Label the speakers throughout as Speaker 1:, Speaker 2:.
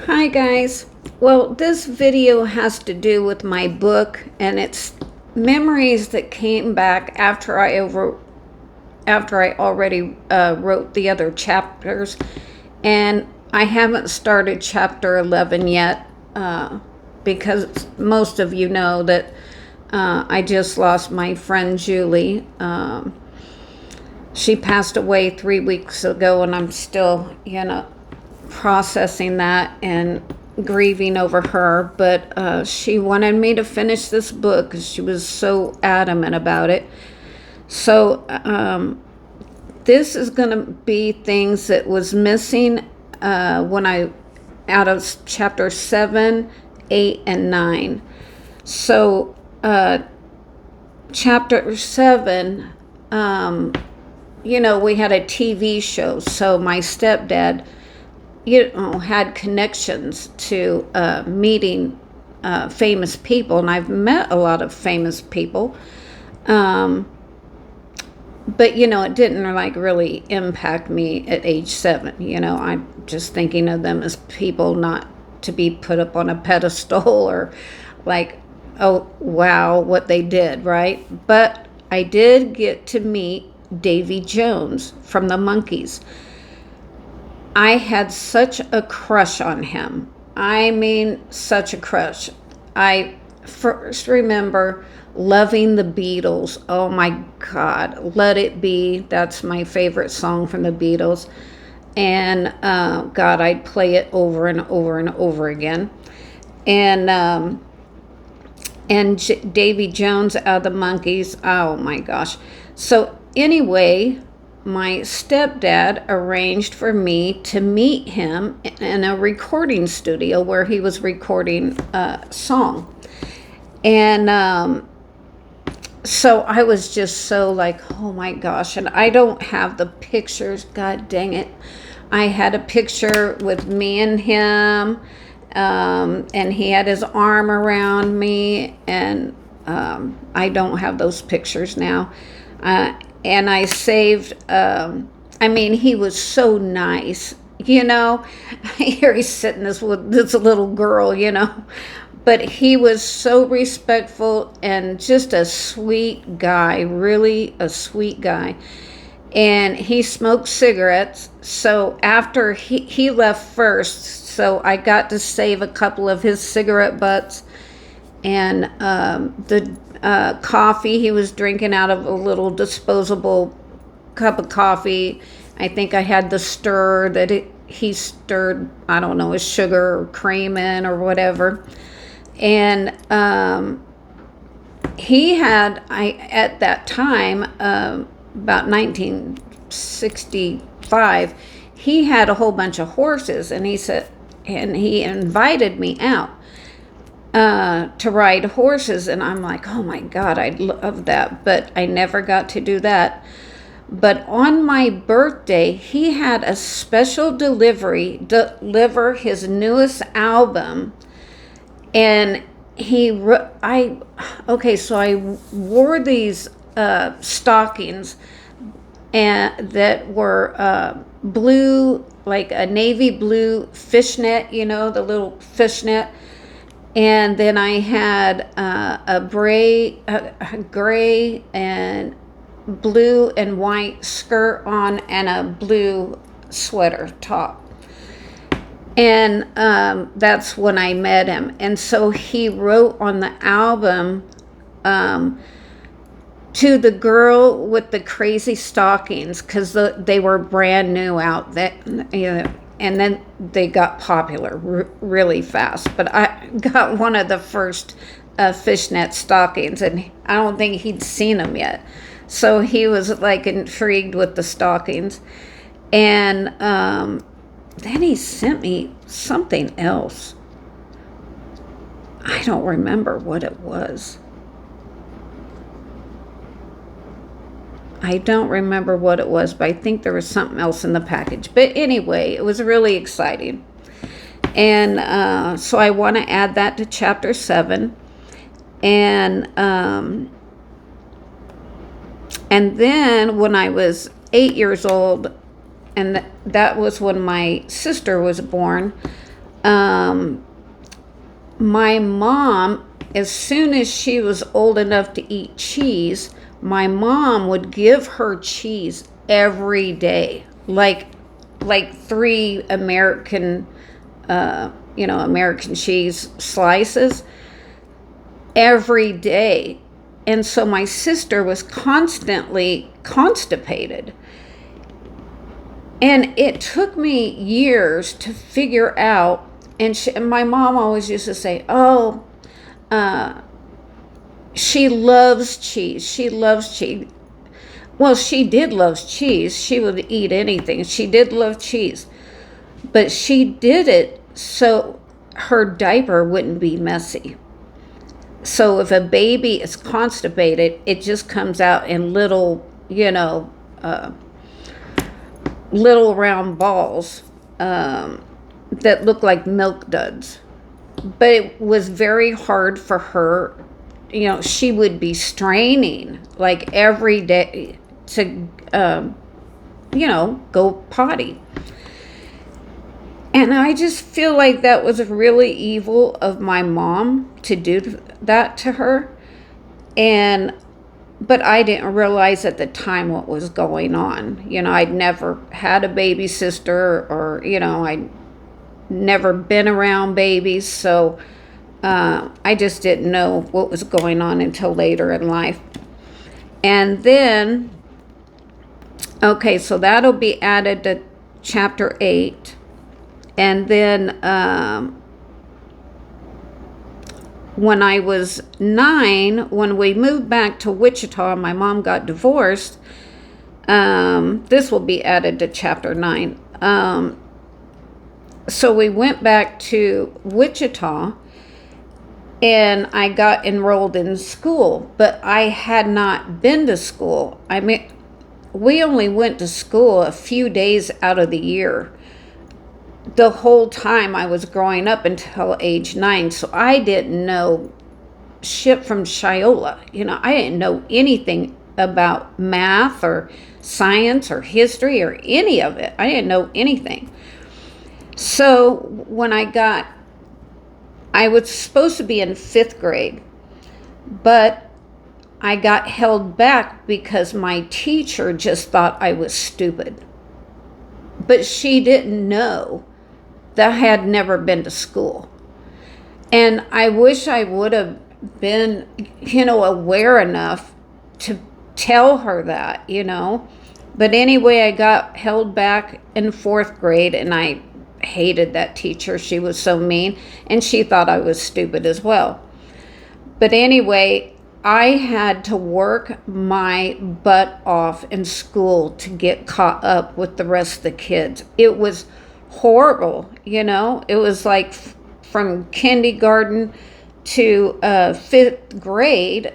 Speaker 1: Hi guys. Well, this video has to do with my book, and it's memories that came back after I already wrote the other chapters, and I haven't started chapter 11 yet because most of you know that I just lost my friend Julie. She passed away 3 weeks ago, and I'm still, processing that and grieving over her. But she wanted me to finish this book because she was so adamant about it. So this is going to be things that was missing out of chapter 7, 8, and 9. So chapter 7, we had a TV show, so my stepdad, had connections to meeting famous people, and I've met a lot of famous people. But, it didn't really impact me at age 7. I'm just thinking of them as people not to be put up on a pedestal or oh, wow, what they did, right? But I did get to meet Davy Jones from the Monkees. I had such a crush on him. I mean, such a crush. I first remember loving the Beatles. Oh my God, Let It Be. That's my favorite song from the Beatles. And God, I'd play it over and over and over again. And Davy Jones out of the Monkees. Oh my gosh. So anyway, my stepdad arranged for me to meet him in a recording studio where he was recording a song. And so I was just so oh my gosh. And I don't have the pictures. God dang it. I had a picture with me and him. And he had his arm around me. And I don't have those pictures now. And I saved, he was so nice, Here he's sitting with this little girl, But he was so respectful and just a sweet guy, really a sweet guy. And he smoked cigarettes. So after he left first, so I got to save a couple of his cigarette butts. And the coffee he was drinking out of a little disposable cup of coffee. I think I had the stir that he stirred, I don't know, his sugar or cream in or whatever. And he had, at that time, about 1965, he had a whole bunch of horses, and he invited me out to ride horses, and I'm like, oh my God, I'd love that, but I never got to do that. But on my birthday, he had a special deliver his newest album, and so I wore these stockings and that were blue, like a navy blue fishnet, the little fishnet. And then I had a gray and blue and white skirt on and a blue sweater top. And that's when I met him. And so he wrote on the album, to the girl with the crazy stockings, because they were brand new out. And then they got popular really fast. But I got one of the first fishnet stockings, and I don't think he'd seen them yet. So he was intrigued with the stockings. And then he sent me something else. I don't remember what it was. I don't remember what it was, but I think there was something else in the package. But anyway, it was really exciting. And so I want to add that to chapter 7. And then when I was 8 years old, and that was when my sister was born, Um, my mom, as soon as she was old enough to eat cheese, my mom would give her cheese every day, like three American cheese slices every day. And so my sister was constantly constipated. And it took me years to figure out, and my mom always used to say, oh, uh, she loves cheese. She loves cheese. Well, she did love cheese. She would eat anything. She did love cheese. But she did it so her diaper wouldn't be messy. So if a baby is constipated, it just comes out in little round balls that look like milk duds. But it was very hard for her. She would be straining like every day to, go potty. And I just feel like that was really evil of my mom to do that to her. But I didn't realize at the time what was going on. I'd never had a baby sister, or, I'd never been around babies. So I just didn't know what was going on until later in life. And then, okay, so that'll be added to chapter 8. And then when I was 9, when we moved back to Wichita, my mom got divorced. This will be added to chapter 9. So we went back to Wichita, and I got enrolled in school, but I had not been to school. I mean, we only went to school a few days out of the year. The whole time I was growing up until age 9. So I didn't know shit from Shiola. I didn't know anything about math or science or history or any of it. I didn't know anything. So when I was supposed to be in 5th grade, but I got held back because my teacher just thought I was stupid. But she didn't know that I had never been to school. And I wish I would have been, aware enough to tell her that. But anyway, I got held back in 4th grade, and I hated that teacher. She was so mean, and she thought I was stupid as well. But anyway, I had to work my butt off in school to get caught up with the rest of the kids. It was horrible. It was like from kindergarten to 5th grade.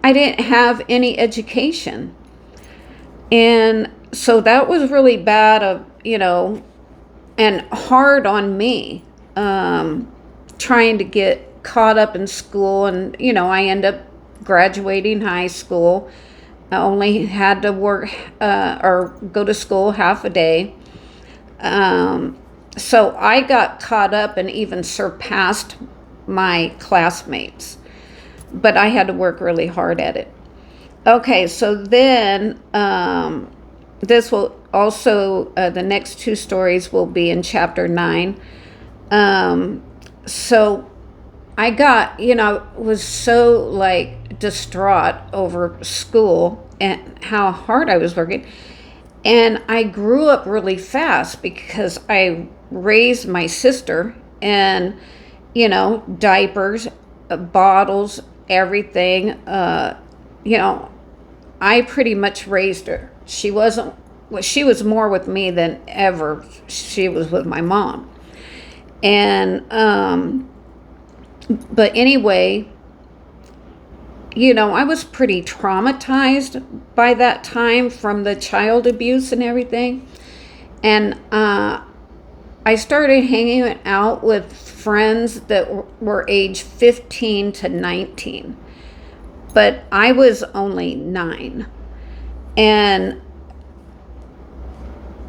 Speaker 1: I didn't have any education, and so that was really bad and hard on me, trying to get caught up in school. And I ended up graduating high school. I only had to work or go to school half a day. So I got caught up and even surpassed my classmates, but I had to work really hard at it. Okay, so then this will also, the next 2 stories will be in chapter 9. So I got, was so like distraught over school and how hard I was working. And I grew up really fast because I raised my sister, and, diapers, bottles, everything. I pretty much raised her. She was more with me than ever she was with my mom. And, but anyway, I was pretty traumatized by that time from the child abuse and everything. And I started hanging out with friends that were age 15 to 19. But I was only 9. And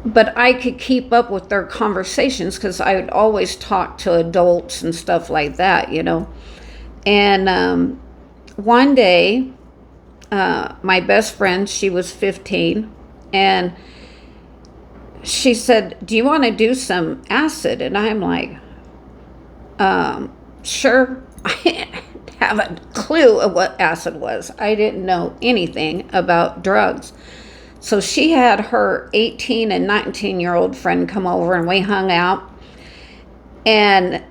Speaker 1: but I could keep up with their conversations because I would always talk to adults and stuff like that, you know. And one day, my best friend, she was 15, and she said, "Do you want to do some acid?" And I'm like, sure. I didn't have a clue of what acid was. I didn't know anything about drugs. So she had her 18 and 19-year-old friend come over, and we hung out. And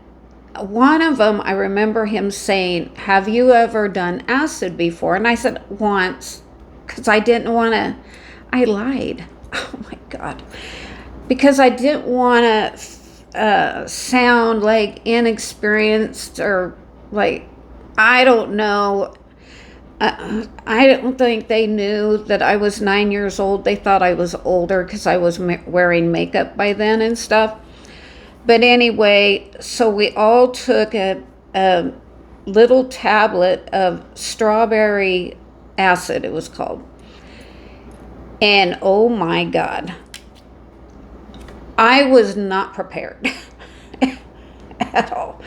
Speaker 1: one of them, I remember him saying, "Have you ever done acid before?" And I said, "Once," because I didn't want to, I lied. Oh my God. Because I didn't want to sound like inexperienced or like, I don't know. I don't think they knew that I was 9 years old. They thought I was older because I was wearing makeup by then and stuff. But anyway, so we all took a little tablet of strawberry acid, it was called. And oh my God, I was not prepared at all.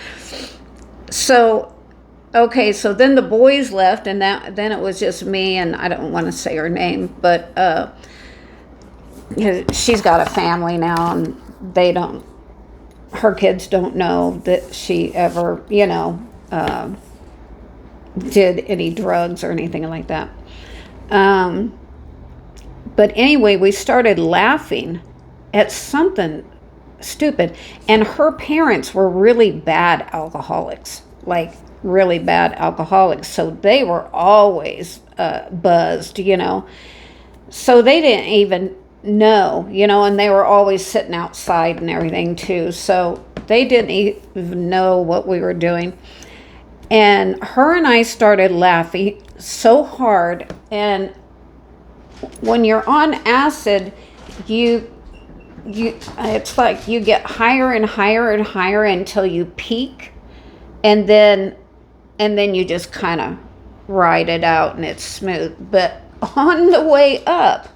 Speaker 1: So, okay, so then the boys left, and then it was just me, and I don't want to say her name, but she's got a family now, and her kids don't know that she ever, did any drugs or anything like that. But anyway, we started laughing at something stupid. And her parents were really bad alcoholics, like really bad alcoholics. So they were always buzzed, So they didn't even know, and they were always sitting outside and everything too. So they didn't even know what we were doing. And her and I started laughing so hard. And when you're on acid, it's like you get higher and higher and higher until you peak, and then you just kind of ride it out and it's smooth. But on the way up,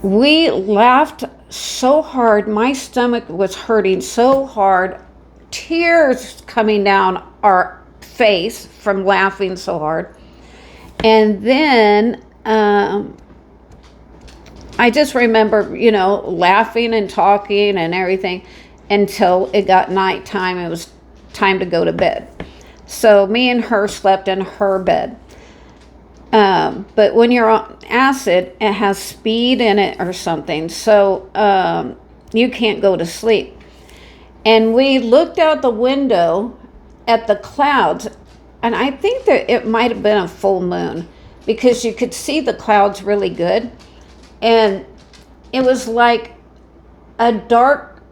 Speaker 1: we laughed so hard, my stomach was hurting so hard, tears coming down our face from laughing so hard. And then I just remember, laughing and talking and everything until it got nighttime. It was time to go to bed. So me and her slept in her bed. But when you're on acid, it has speed in it or something. So you can't go to sleep. And we looked out the window at the clouds. And I think that it might have been a full moon because you could see the clouds really good. And it was like a dark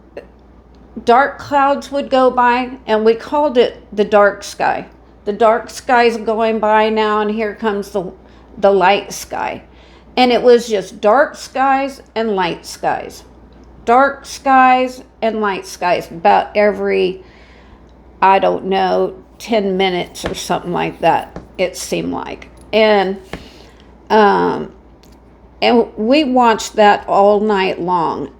Speaker 1: clouds would go by, and we called it the dark sky. The dark sky's going by now, and here comes the light sky. And it was just dark skies and light skies. Dark skies and light skies about every, I don't know, 10 minutes or something like that, it seemed like. And we watched that all night long.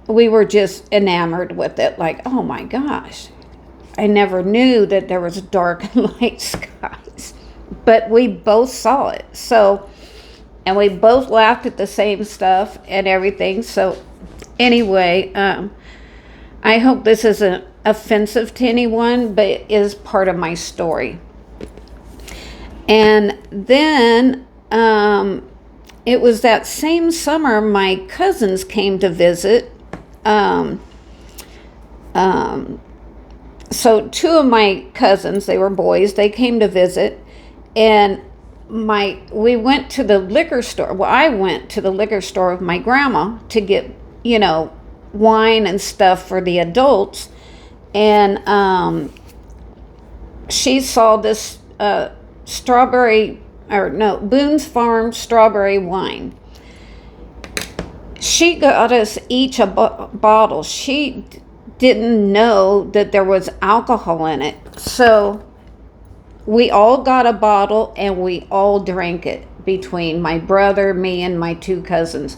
Speaker 1: We were just enamored with it, like, oh my gosh, I never knew that there was dark and light skies. But we both saw it. So, and we both laughed at the same stuff and everything. So anyway, I hope this isn't offensive to anyone, but it is part of my story. And then it was that same summer my cousins came to visit. So two of my cousins, they were boys, they came to visit, and we went to the liquor store. Well, I went to the liquor store with my grandma to get, wine and stuff for the adults. And she saw this Boone's Farm strawberry wine. She got us each a bottle. She didn't know that there was alcohol in it. So we all got a bottle and we all drank it between my brother, me, and my two cousins.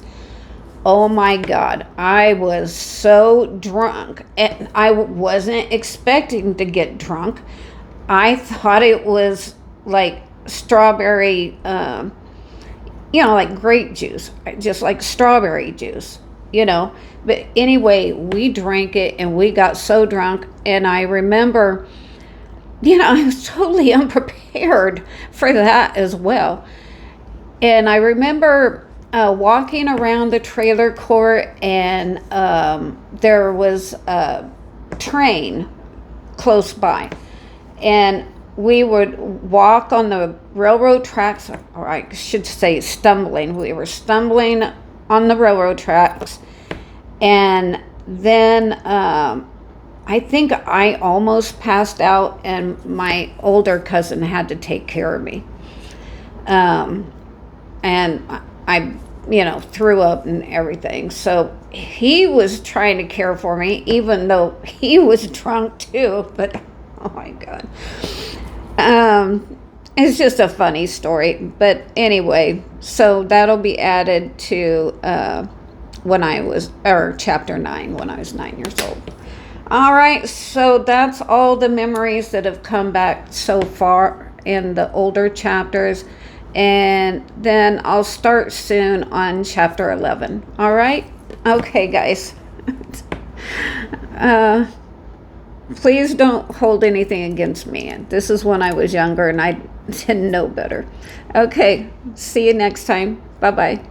Speaker 1: Oh my God, I was so drunk, and I wasn't expecting to get drunk. I thought it was like strawberry, like grape juice, just like strawberry juice, you know. But anyway, we drank it and we got so drunk. And I remember, I was totally unprepared for that as well. And I remember walking around the trailer court, and there was a train close by. And we would walk on the railroad tracks, or I should say stumbling. We were stumbling on the railroad tracks. And then I think I almost passed out, and my older cousin had to take care of me. And I, threw up and everything. So he was trying to care for me, even though he was drunk too. But oh my God. It's just a funny story. But anyway, so that'll be added to chapter 9, when I was 9 years old. All right, so that's all the memories that have come back so far in the older chapters. And then I'll start soon on chapter 11. All right? Okay, guys. Please don't hold anything against me. This is when I was younger and I didn't know better. Okay, see you next time. Bye-bye.